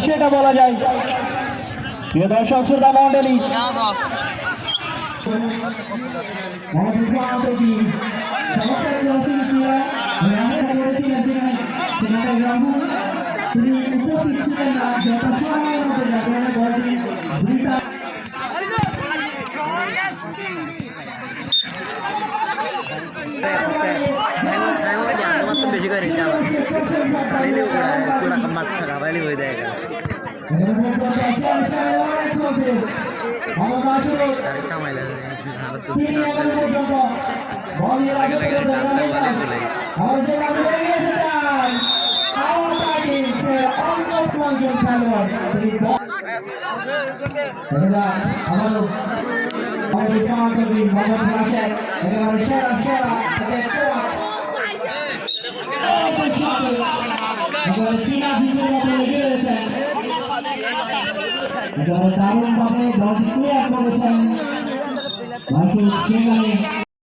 সেটা বলা যায়। প্রিয় দর্শক শ্রোতা মণ্ডলী, বেশি করে খাবাইলে হয়ে যায় দারুণ ভাবে দল ক্লিয়ার করেছেন।